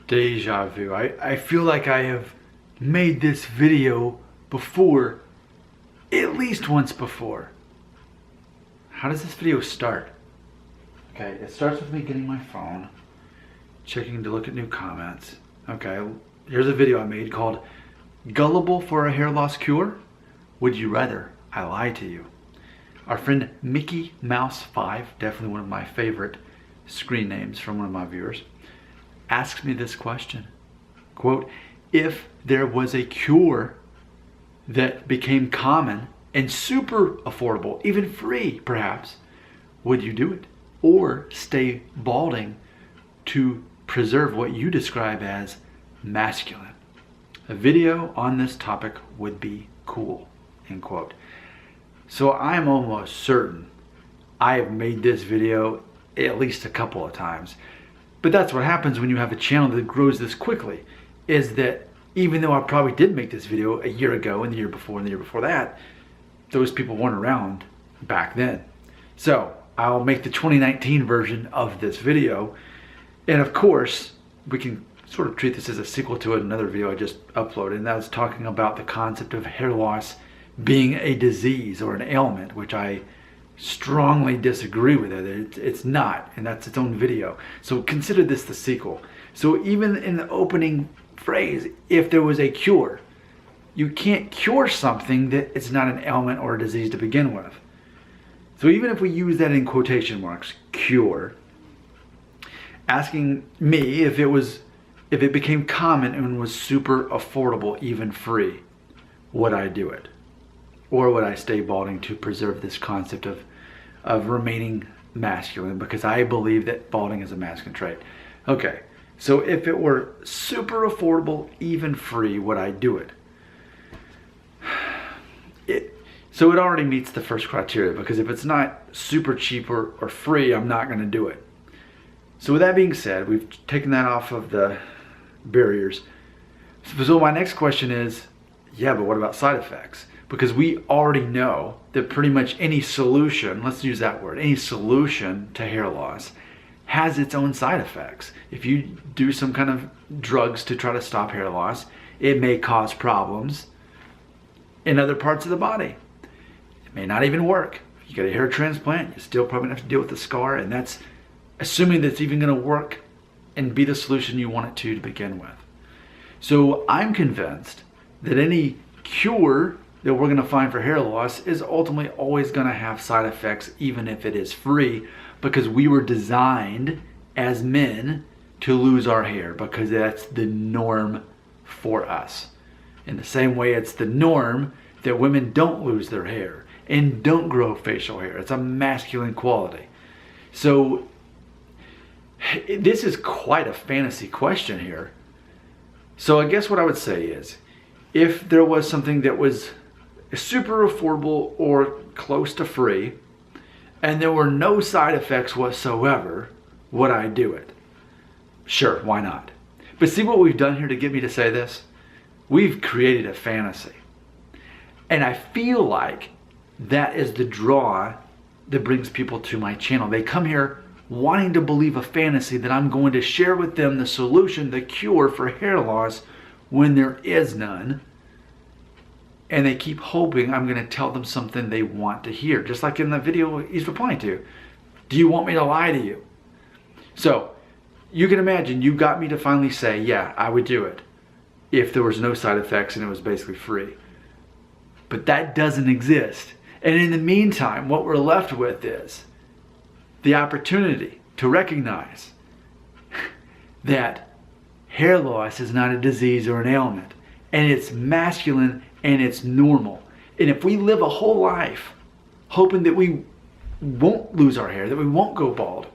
Deja vu. I feel like I have made this video before, at least once before. How does this video start? Okay, it starts with me getting my phone, checking to look at new comments. Okay, here's a video I made called Gullible for a Hair Loss Cure? Would you rather I lie to you? Our friend Mickey Mouse 5, definitely one of my favorite screen names from one of my viewers, asks me this question. Quote, if there was a cure that became common and super affordable, even free perhaps, would you do it? Or stay balding to preserve what you describe as masculine? A video on this topic would be cool, end quote. So I'm almost certain I have made this video at least a couple of times. But that's what happens when you have a channel that grows this quickly, is that even though I probably did make this video a year ago and the year before and the year before that, those people weren't around back then. So I'll make the 2019 version of this video. And of course, we can sort of treat this as a sequel to another video I just uploaded, and that was talking about the concept of hair loss being a disease or an ailment, which I strongly disagree with it. It's not, and that's its own video. So consider this the sequel. So even in the opening phrase, if there was a cure, you can't cure something that it's not an ailment or a disease to begin with. So even if we use that in quotation marks, cure, asking me if it became common and was super affordable, even free, would I do it? Or would I stay balding to preserve this concept of remaining masculine, because I believe that balding is a masculine trait. Okay, so if it were super affordable, even free, would I do it? So it already meets the first criteria, because if it's not super cheap or free, I'm not going to do it. So with that being said, we've taken that off of the barriers. So my next question is, yeah, but what about side effects? Because we already know that pretty much any solution, let's use that word, any solution to hair loss has its own side effects. If you do some kind of drugs to try to stop hair loss, it may cause problems in other parts of the body. It may not even work. If you get a hair transplant, you still probably have to deal with the scar, and that's assuming that it's even gonna work and be the solution you want it to begin with. So I'm convinced that any cure that we're going to find for hair loss is ultimately always going to have side effects, even if it is free, because we were designed as men to lose our hair, because that's the norm for us. In the same way, it's the norm that women don't lose their hair and don't grow facial hair. It's a masculine quality. So this is quite a fantasy question here. So I guess what I would say is, if there was something that was super affordable or close to free, and there were no side effects whatsoever, would I do it? Sure, why not? But see what we've done here to get me to say this? We've created a fantasy. And I feel like that is the draw that brings people to my channel. They come here wanting to believe a fantasy that I'm going to share with them the solution, the cure for hair loss, when there is none. And they keep hoping I'm going to tell them something they want to hear. Just like in the video he's replying to. Do you want me to lie to you? So you can imagine you got me to finally say, yeah, I would do it if there was no side effects and it was basically free. But that doesn't exist. And in the meantime, what we're left with is the opportunity to recognize that hair loss is not a disease or an ailment. And it's masculine and it's normal. And if we live a whole life hoping that we won't lose our hair, that we won't go bald,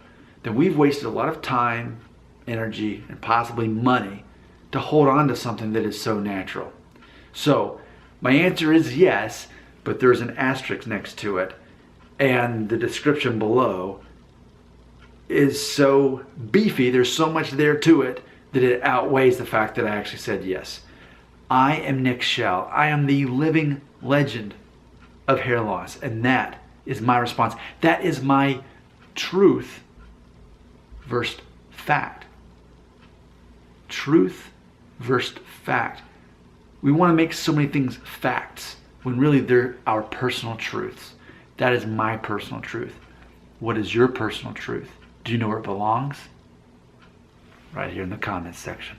then we've wasted a lot of time, energy, and possibly money to hold on to something that is so natural. So my answer is yes, but there's an asterisk next to it. And the description below is so beefy, there's so much there to it, that it outweighs the fact that I actually said yes. I am Nick Schell. I am the living legend of hair loss, and that is my response. That is my truth versus fact. truth versus fact. We want to make so many things facts when really they're our personal truths. That is my personal truth. What is your personal truth? Do you know where it belongs? Right here in the comments section.